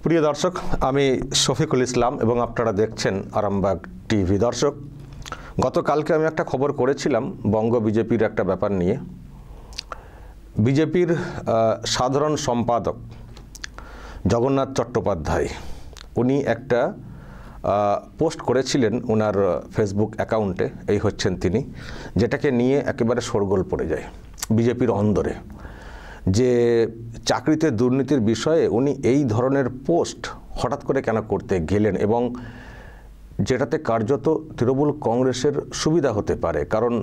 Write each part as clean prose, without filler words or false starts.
প্রিয় দর্শক, আমি শফিকুল ইসলাম এবং আপনারা দেখছেন আরামবাগ টিভি। দর্শক, গতকালকে আমি একটা খবর করেছিলাম বঙ্গ বিজেপির একটা ব্যাপার নিয়ে। বিজেপির সাধারণ সম্পাদক জগন্নাথ চট্টোপাধ্যায় উনি একটা পোস্ট করেছিলেন ওনার ফেসবুক অ্যাকাউন্টে, এই হচ্ছেন তিনি, যেটাকে নিয়ে একেবারে শোরগোল পড়ে যায় বিজেপির অন্দরে, যে চাকরিতে দুর্নীতির বিষয়ে উনি এই ধরনের পোস্ট হঠাৎ করে কেন করতে গেলেন, এবং যেটাতে কার্যত তৃণমূল কংগ্রেসের সুবিধা হতে পারে। কারণ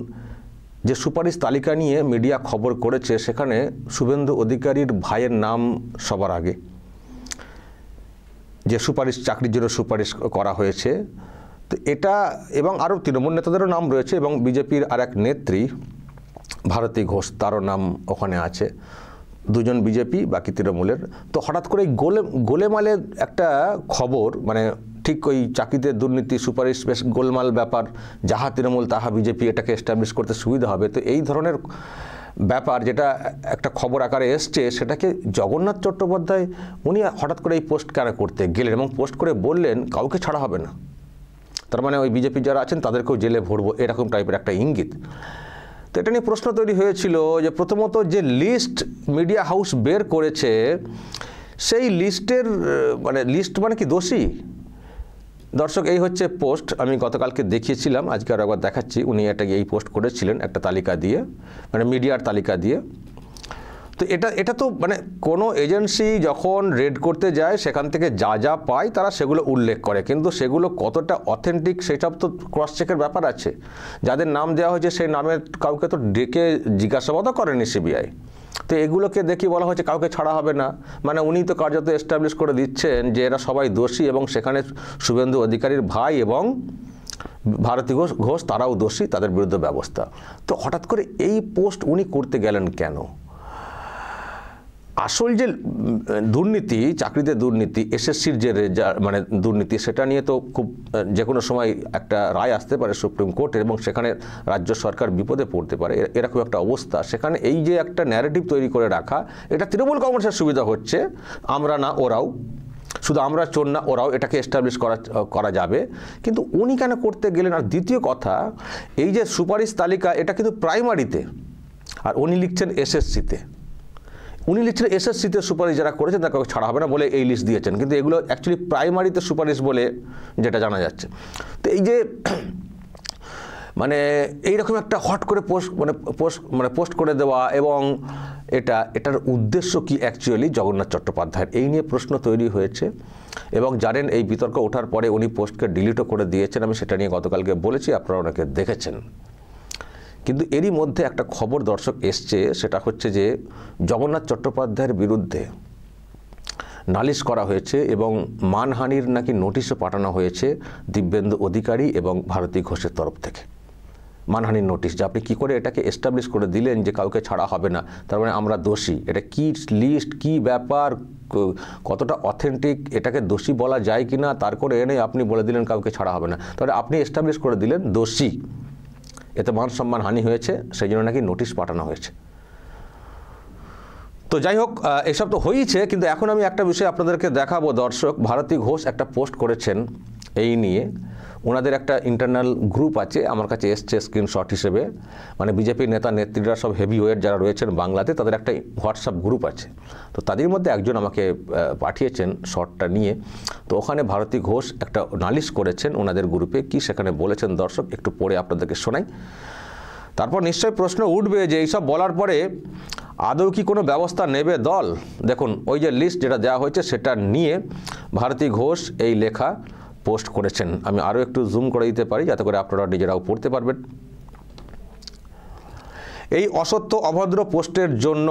যে সুপারিশ তালিকা নিয়ে মিডিয়া খবর করেছে সেখানে শুভেন্দু অধিকারীর ভাইয়ের নাম সবার আগে, যে সুপারিশ চাকরির জন্য সুপারিশ করা হয়েছে। তো এটা এবং আরও তৃণমূল নেতাদেরও নাম রয়েছে, এবং বিজেপির আর এক নেত্রী ভারতী ঘোষ, তারও নাম ওখানে আছে। দুজন বিজেপি, বাকি তৃণমূলের। তো হঠাৎ করে গোলেমালের একটা খবর, মানে ঠিক ওই চাকরিতে দুর্নীতি সুপারিশ, বেশ গোলমাল ব্যাপার, যাহা তৃণমূল তাহা বিজেপি, এটাকে এস্টাবলিশ করতে সুবিধা হবে। তো এই ধরনের ব্যাপার যেটা একটা খবর আকারে এসছে, সেটাকে জগন্নাথ চট্টোপাধ্যায় উনি হঠাৎ করে এই পোস্ট কেন করতে গেলেন, এবং পোস্ট করে বললেন কাউকে ছাড়া হবে না, তার মানে ওই বিজেপি যারা আছেন তাদেরকেও জেলে ভরবো, এরকম টাইপের একটা ইঙ্গিত। তো এটা নিয়ে প্রশ্ন তৈরি হয়েছিল যে প্রথমত যে লিস্ট মিডিয়া হাউস বের করেছে, সেই লিস্টের লিস্ট মানে কি দোষী? দর্শক, এই হচ্ছে পোস্ট, আমি গতকালকে দেখিয়েছিলাম, আজকে আর একবার দেখাচ্ছি। উনি এটাকে এই পোস্ট করেছিলেন একটা তালিকা দিয়ে, মানে মিডিয়ার তালিকা দিয়ে। তো এটা তো মানে কোনো এজেন্সি যখন রেড করতে যায় সেখান থেকে যা যা পায় তারা সেগুলো উল্লেখ করে, কিন্তু সেগুলো কতটা অথেন্টিক সেসব তো ক্রস চেকের ব্যাপার আছে। যাদের নাম দেওয়া হয়েছে সেই নামের কাউকে তো ডেকে জিজ্ঞাসাবাদও করেনি সিবিআই। তো এগুলোকে দেখি বলা হচ্ছে কাউকে ছাড়া হবে না, মানে উনি তো কার্যত এস্টাবলিশ করে দিচ্ছেন যে এরা সবাই দোষী, এবং সেখানে শুভেন্দু অধিকারীর ভাই এবং ভারতী ঘোষ তারাও দোষী, তাদের বিরুদ্ধে ব্যবস্থা। তো হঠাৎ করে এই পোস্ট উনি করতে গেলেন কেন? আসল যে দুর্নীতি, চাকরিতে দুর্নীতি, এসএসসির যে মানে দুর্নীতি, সেটা নিয়ে তো খুব যে কোনো সময় একটা রায় আসতে পারে সুপ্রিম কোর্টের, এবং সেখানে রাজ্য সরকার বিপদে পড়তে পারে, এরকম একটা অবস্থা। সেখানে এই যে একটা ন্যারেটিভ তৈরি করে রাখা, এটা তৃণমূল কংগ্রেসের সুবিধা হচ্ছে, আমরা না ওরাও, শুধু আমরা চোর না ওরাও, এটাকে এস্টাবলিশ করা যাবে। কিন্তু উনি কেন করতে গেলেন? আর দ্বিতীয় কথা, এই যে সুপারিশ তালিকা, এটা কিন্তু প্রাইমারিতে, আর উনি লিখছেন এসএসসিতে। উনি লিখছেন এসএসসিতে সুপারিশ যারা করেছেন তাকে ছাড়া হবে না বলে এই লিস্ট দিয়েছেন, কিন্তু এগুলো অ্যাকচুয়ালি প্রাইমারিতে সুপারিশ বলে যেটা জানা যাচ্ছে। তো এই যে মানে এইরকম একটা হট করে পোস্ট করে দেওয়া, এবং এটার উদ্দেশ্য কি অ্যাকচুয়ালি জগন্নাথ চট্টোপাধ্যায়ের, এই নিয়ে প্রশ্ন তৈরি হয়েছে। এবং জানেন, এই বিতর্ক ওঠার পরে উনি পোস্টকে ডিলিটও করে দিয়েছেন, আমি সেটা নিয়ে গতকালকে বলেছি, আপনারা অনেকে দেখেছেন। কিন্তু এরই মধ্যে একটা খবর দর্শক এসছে, সেটা হচ্ছে যে জগন্নাথ চট্টোপাধ্যায়ের বিরুদ্ধে নালিশ করা হয়েছে এবং মানহানির নাকি নোটিশও পাঠানো হয়েছে দিব্যেন্দু অধিকারী এবং ভারতী ঘোষের তরফ থেকে। মানহানির নোটিশ, যে আপনি কী করে এটাকে এস্টাবলিশ করে দিলেন যে কাউকে ছাড়া হবে না, তার মানে আমরা দোষী। এটা কি লিস্ট, কি ব্যাপার, কতটা অথেন্টিক, এটাকে দোষী বলা যায় কি না, তার করে এনে আপনি বলে দিলেন কাউকে ছাড়া হবে না, তাহলে আপনি এস্টাবলিশ করে দিলেন দোষী। এতে মান সম্মান হানি হয়েছে, সেই জন্য নাকি নোটিশ পাঠানো হয়েছে। তো যাই হোক, এসব তো হয়েছে, কিন্তু এখন আমি একটা বিষয় আপনাদেরকে দেখাবো। দর্শক, ভারতী ঘোষ একটা পোস্ট করেছেন এই নিয়ে। ওনাদের একটা ইন্টারনাল গ্রুপ আছে, আমার কাছে এসছে স্ক্রিনশট হিসেবে, মানে বিজেপির নেতা নেত্রীরা সব হেভি ওয়েট যারা রয়েছেন বাংলাতে, তাদের একটা হোয়াটসঅ্যাপ গ্রুপ আছে। তো তাদের মধ্যে একজন আমাকে পাঠিয়েছেন শর্টটা নিয়ে। তো ওখানে ভারতী ঘোষ একটা নালিশ করেছেন ওনাদের গ্রুপে, কি সেখানে বলেছেন দর্শক একটু পড়ে আপনাদেরকে শোনাই। তারপর নিশ্চয়ই প্রশ্ন উঠবে যে এইসব বলার পরে আদৌ কি কোনো ব্যবস্থা নেবে দল? দেখুন, ওই যে লিস্ট যেটা দেওয়া হয়েছে সেটা নিয়ে ভারতী ঘোষ এই লেখা পোস্ট করেছেন। আমি আরও একটু জুম করে দিতে পারি যাতে করে আপনারা নিজেরাও পড়তে পারবেন। এই অসত্য অভদ্র পোস্টের জন্য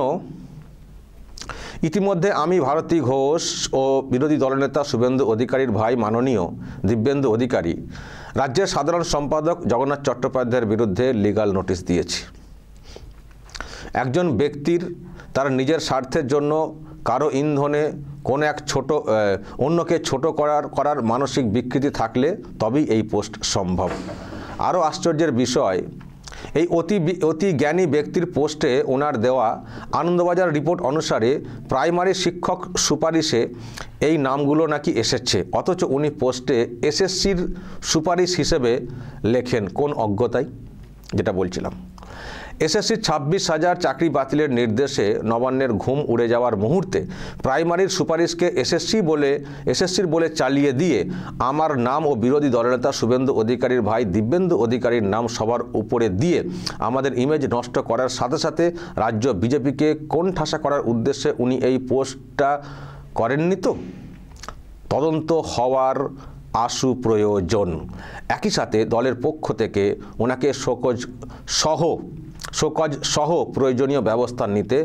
ইতিমধ্যে আমি ভারতী ঘোষ ও বিরোধী দলনেতা শুভেন্দু অধিকারীর ভাই মাননীয় দিব্যেন্দু অধিকারী, রাজ্যের সাধারণ সম্পাদক জগন্নাথ চট্টোপাধ্যায়ের বিরুদ্ধে লিগ্যাল নোটিশ দিয়েছি। একজন ব্যক্তির তার নিজের স্বার্থের জন্য কারো ইন্ধনে কোনো এক অন্যকে ছোট করার মানসিক বিকৃতি থাকলে তবেই এই পোস্ট সম্ভব। আরও আশ্চর্যের বিষয়, এই অতি জ্ঞানী ব্যক্তির পোস্টে ওনার দেওয়া আনন্দবাজার রিপোর্ট অনুসারে প্রাইমারি শিক্ষক সুপারিশে এই নামগুলো নাকি এসেছে, অথচ উনি পোস্টে এসএসসির সুপারিশ হিসেবে লেখেন কোন অজ্ঞতায়, যেটা বলছিলাম। এসএসসির 26,000 চাকরি বাতিলের নির্দেশে নবান্নের ঘুম উড়ে যাওয়ার মুহূর্তে প্রাইমারির সুপারিশকে এসএসসির বলে চালিয়ে দিয়ে আমার নাম ও বিরোধী দলনেতা শুভেন্দু অধিকারীর ভাই দিব্যেন্দু অধিকারীর নাম সবার উপরে দিয়ে আমাদের ইমেজ নষ্ট করার সাথে সাথে রাজ্য বিজেপিকে কোণঠাসা করার উদ্দেশ্যে উনি এই পোস্টটা করেননি তো? তদন্ত হওয়ার আশু প্রয়োজন। একই সাথে দলের পক্ষ থেকে ওনাকে শোকজ সহ প্রয়োজনীয় ব্যবস্থা নিতে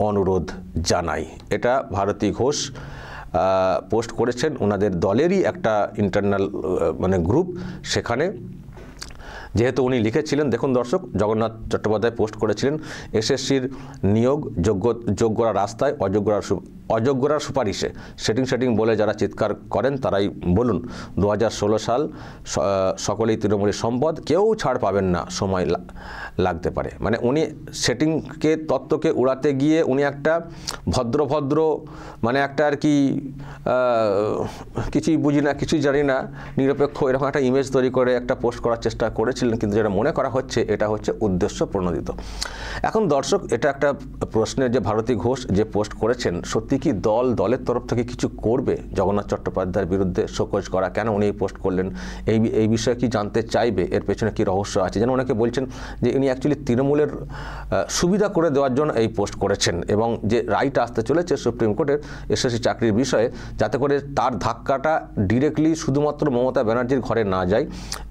অনুরোধ জানাই। এটা ভারতী ঘোষ পোস্ট করেছেন, ওনাদের দলেরই একটা ইন্টারনাল মানে গ্রুপ, সেখানে যেহেতু উনি লিখেছিলেন, দেখুন দর্শক, জগন্নাথ চট্টোপাধ্যায় পোস্ট করেছিলেন এসএসসির নিয়োগ যোগ্যরা রাস্তায়, অযোগ্যরা সুপারিশে, সেটিং বলে যারা চিৎকার করেন তারাই বলুন। 2016 সাল, সকলেই তৃণমূলের সম্পদ, কেউ ছাড় পাবেন না, সময় লাগতে পারে। মানে উনি তত্ত্বকে উড়াতে গিয়ে উনি একটা ভদ্র মানে একটা আর কি কিছুই বুঝি না, কিছুই জানি না, নিরপেক্ষ এরকম একটা ইমেজ তৈরি করে একটা পোস্ট করার চেষ্টা করেছিলেন, কিন্তু যেটা মনে করা হচ্ছে এটা হচ্ছে উদ্দেশ্য প্রণোদিত। এখন দর্শক, এটা একটা প্রশ্নের যে ভারতী ঘোষ যে পোস্ট করেছেন, সত্যি কি দলের তরফ থেকে কিছু করবে জগন্নাথ চট্টোপাধ্যায়ের বিরুদ্ধে শোকজ করা? কেন উনি এই পোস্ট করলেন, এই বিষয়ে কি জানতে চাইবে, এর পেছনে কি রহস্য আছে? যেন অনেকে বলছেন যে ইনি অ্যাকচুয়ালি তৃণমূলের সুবিধা করে দেওয়ার জন্য এই পোস্ট করেছেন, এবং যে রাইট আসতে চলেছে সুপ্রিম কোর্টের এসএসসি চাকরির বিষয়ে, যাতে করে তার ধাক্কাটা ডিরেক্টলি শুধুমাত্র মমতা ব্যানার্জির ঘরে না যায়,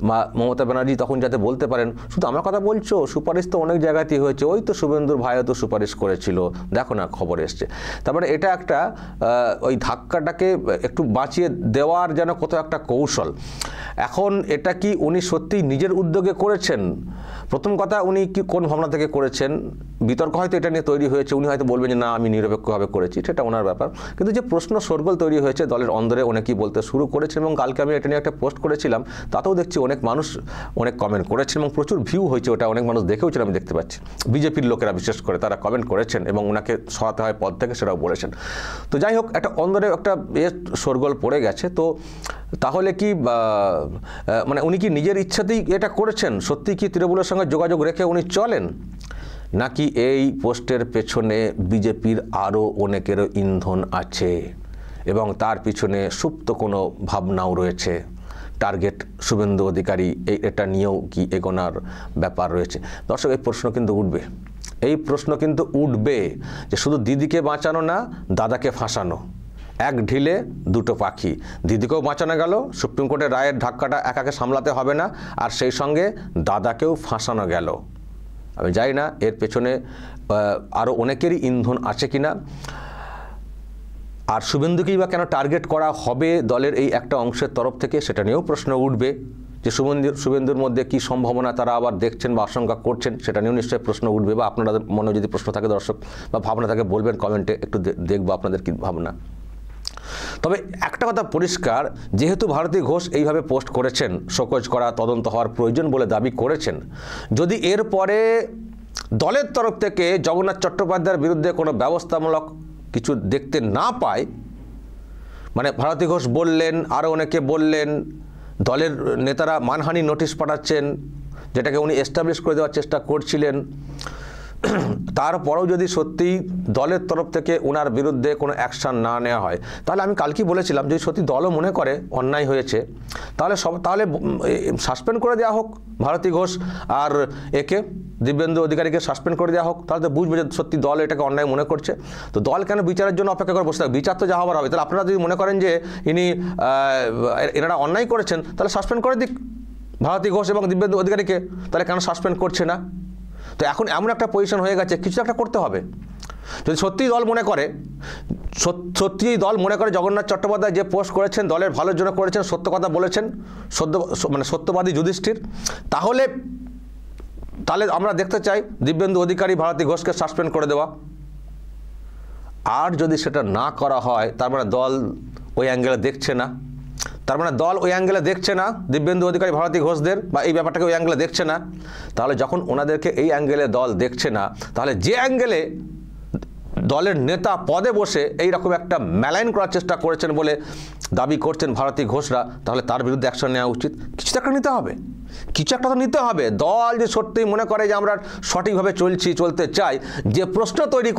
বা মমতা ব্যানার্জি তখন যাতে বলতে পারেন শুধু আমার কথা বলছো, সুপারিশ তো অনেক জায়গাতেই হয়েছে, ওই তো শুভেন্দুর ভাইও তো সুপারিশ করেছিল, দেখো না খবর এসছে। তারপরে এটা একটা ওই ধাক্কাটাকে একটু বাঁচিয়ে দেওয়ার যেন কত একটা কৌশল। এখন এটা কি উনি সত্যিই নিজের উদ্যোগে করেছেন? প্রথম কথা, উনি কি কোন ভাবনা থেকে করেছেন? বিতর্ক হয়তো এটা নিয়ে তৈরি হয়েছে, উনি হয়তো বলবেন যে না আমি নিরপেক্ষভাবে করেছি, সেটা ওনার ব্যাপার। কিন্তু যে প্রশ্ন শোরগোল তৈরি হয়েছে দলের অন্দরে, অনেকেই বলতে শুরু করেছেন, এবং কালকে আমি এটা নিয়ে একটা পোস্ট করেছিলাম, তাতেও দেখছি অনেক মানুষ অনেক কমেন্ট করেছেন এবং প্রচুর ভিউ হয়েছে, ওটা অনেক মানুষ দেখেওছেন, আমি দেখতে পাচ্ছি। বিজেপির লোকেরা বিশেষ করে তারা কমেন্ট করেছেন এবং ওনাকে সরাতে হয় পদ থেকে, সেটাও বলেছেন। তো যাই হোক, একটা অন্দরে একটা শোরগোল পড়ে গেছে। তো তাহলে কি মানে উনি কি নিজের ইচ্ছাতেই এটা করেছেন? সত্যি কি তৃণমূলের সঙ্গে যোগাযোগ রেখে উনি চলেন, নাকি এই পোস্টের পেছনে বিজেপির আরও অনেকেরও ইন্ধন আছে এবং তার পিছনে সুপ্ত কোনো ভাবনাও রয়েছে? টার্গেট শুভেন্দু অধিকারী, এটা নিয়েও কি এগোনার ব্যাপার রয়েছে? দর্শক, এই প্রশ্ন কিন্তু উঠবে যে শুধু দিদিকে বাঁচানো না, দাদাকে ফাঁসানো, এক ঢিলে দুটো পাখি। দিদিকেও বাঁচানো গেল, সুপ্রিম কোর্টের রায়ের ধাক্কাটা একাকে সামলাতে হবে না, আর সেই সঙ্গে দাদাকেও ফাঁসানো গেল। আমি জানি না এর পেছনে আরও অনেকেরই ইন্ধন আছে কিনা, আর শুভেন্দুকেই বা কেন টার্গেট করা হবে দলের এই একটা অংশের তরফ থেকে, সেটা নিয়েও প্রশ্ন উঠবে যে শুভেন্দুর মধ্যে কি সম্ভাবনা তারা আবার দেখছেন বা আশঙ্কা করছেন, সেটা নিয়েও নিশ্চয়ই প্রশ্ন উঠবে। বা আপনাদের মনে যদি প্রশ্ন থাকে দর্শক, বা ভাবনা থাকে, বলবেন কমেন্টে, একটু দেখবো আপনাদের কি ভাবনা। তবে একটা কথা পরিষ্কার, যেহেতু ভারতী ঘোষ এইভাবে পোস্ট করেছেন, শোকজ করা, তদন্ত হওয়ার প্রয়োজন বলে দাবি করেছেন, যদি এরপরে দলের তরফ থেকে জগন্নাথ চট্টোপাধ্যায়ের বিরুদ্ধে কোনো ব্যবস্থামূলক কিছু দেখতে না পায়, মানে ভারতী ঘোষ বললেন, আরও অনেকে বললেন, দলের নেতারা মানহানি নোটিশ পাঠাচ্ছেন, যেটাকে উনি এস্টাবলিশ করে দেওয়ার চেষ্টা করছিলেন, তারপরেও যদি সত্যি দলের তরফ থেকে ওনার বিরুদ্ধে কোনো অ্যাকশান না নেওয়া হয়, তাহলে আমি কালকেই বলেছিলাম যদি সত্যি দলও মনে করে অন্যায় হয়েছে, তাহলে সাসপেন্ড করে দেওয়া হোক ভারতী ঘোষ আর একে দিব্যেন্দু অধিকারীকে সাসপেন্ড করে দেওয়া হোক। তাহলে তো বুঝবে যে সত্যি দল এটাকে অন্যায় মনে করছে। তো দল কেন বিচারের জন্য অপেক্ষা করে বসে থাকবে? বিচার তো যা হবার হবে। তাহলে আপনারা যদি মনে করেন যে এনারা অন্যায় করেছেন, তাহলে সাসপেন্ড করে দিক ভারতী ঘোষ এবং দিব্যেন্দু অধিকারীকে। তাহলে কেন সাসপেন্ড করছে না? তো এখন এমন একটা পজিশন হয়ে গেছে, কিছু একটা করতে হবে। যদি সত্যিই দল মনে করে জগন্নাথ চট্টোপাধ্যায় যে পোস্ট করেছেন দলের ভালোর জন্য করেছেন, সত্য কথা বলেছেন, সত্যবাদী যুধিষ্ঠির, তাহলে আমরা দেখতে চাই দিব্যেন্দু অধিকারী, ভারতী ঘোষকে সাসপেন্ড করে দেওয়া। আর যদি সেটা না করা হয়, তার মানে দল ওই অ্যাঙ্গেলে দেখছে না, তার মানে দল ওই অ্যাঙ্গেলে দেখছে না দিব্যেন্দু অধিকারী, ভারতী ঘোষদের, বা এই ব্যাপারটাকে ওই অ্যাঙ্গেলে দেখছে না। তাহলে যখন ওনাদেরকে এই অ্যাঙ্গেলে দল দেখছে না, তাহলে যে অ্যাঙ্গেলে দলের নেতা পদে বসে এই রকম একটা মেলাইন করার চেষ্টা করেছেন বলে দাবি করছেন ভারতী ঘোষরা, তাহলে তার বিরুদ্ধে অ্যাকশন নেওয়া উচিত। কিছু একটা নিতে হবে, কিছু একটা তো নিতে হবে। দল যে সত্যিই মনে করে যে আমরা সঠিকভাবে চলতে চাই, যে প্রশ্ন তৈরি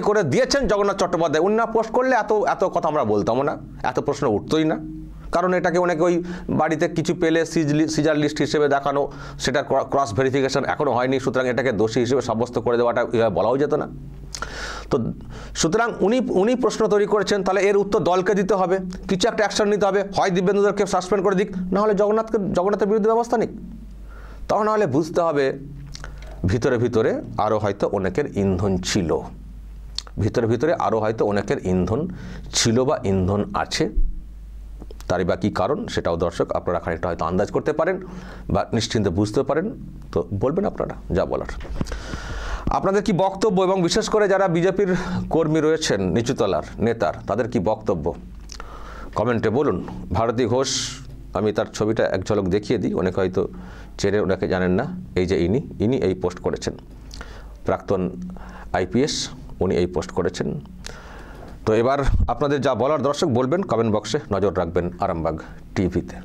করে দিয়েছেন জগন্নাথ চট্টোপাধ্যায়, উনি না পোস্ট করলে এত কথা আমরা বলতাম না, এত প্রশ্ন উঠতই না। কারণ এটাকে অনেকে ওই বাড়িতে কিছু পেলে সিজার লিস্ট হিসেবে দেখানো, সেটার ক্রস ভেরিফিকেশন এখনও হয়নি, সুতরাং এটাকে দোষী হিসেবে সাব্যস্ত করে দেওয়াটা বলাও যেত না। তো সুতরাং উনি প্রশ্ন তৈরি করেছেন, তাহলে এর উত্তর দলকে দিতে হবে, কিছু একটা অ্যাকশন নিতে হবে। হয় দিব্যেন্দুদেরকে সাসপেন্ড করে দিক, না হলে জগন্নাথের বিরুদ্ধে ব্যবস্থা নিক। তখন নাহলে বুঝতে হবে ভিতরে ভিতরে আরও হয়তো অনেকের ইন্ধন ছিল, ভিতরে আরও হয়তো অনেকের ইন্ধন ছিল বা ইন্ধন আছে। তারই বা কী কারণ, সেটাও দর্শক আপনারা খানিকটা হয়তো আন্দাজ করতে পারেন বা নিশ্চিন্তে বুঝতে পারেন। তো বলবেন আপনারা যা বলার। আপনাদের কি বক্তব্য, এবং বিশেষ করে যারা বিজেপির কর্মী রয়েছেন নিচুতলার নেতার, তাদের কি বক্তব্য কমেন্টে বলুন। ভারতী ঘোষ, আমি তার ছবিটা এক ঝলক দেখিয়ে দিই, অনেকে হয়তো চেনে, ওনাকে জানেন না। এই যে ইনি এই পোস্ট করেছেন, প্রাক্তন IPS, উনি এই পোস্ট করেছেন। তো এবার আপনাদের যা বলার দর্শক বলবেন কমেন্ট বক্সে, নজর রাখবেন আরামবাগ টিভিতে।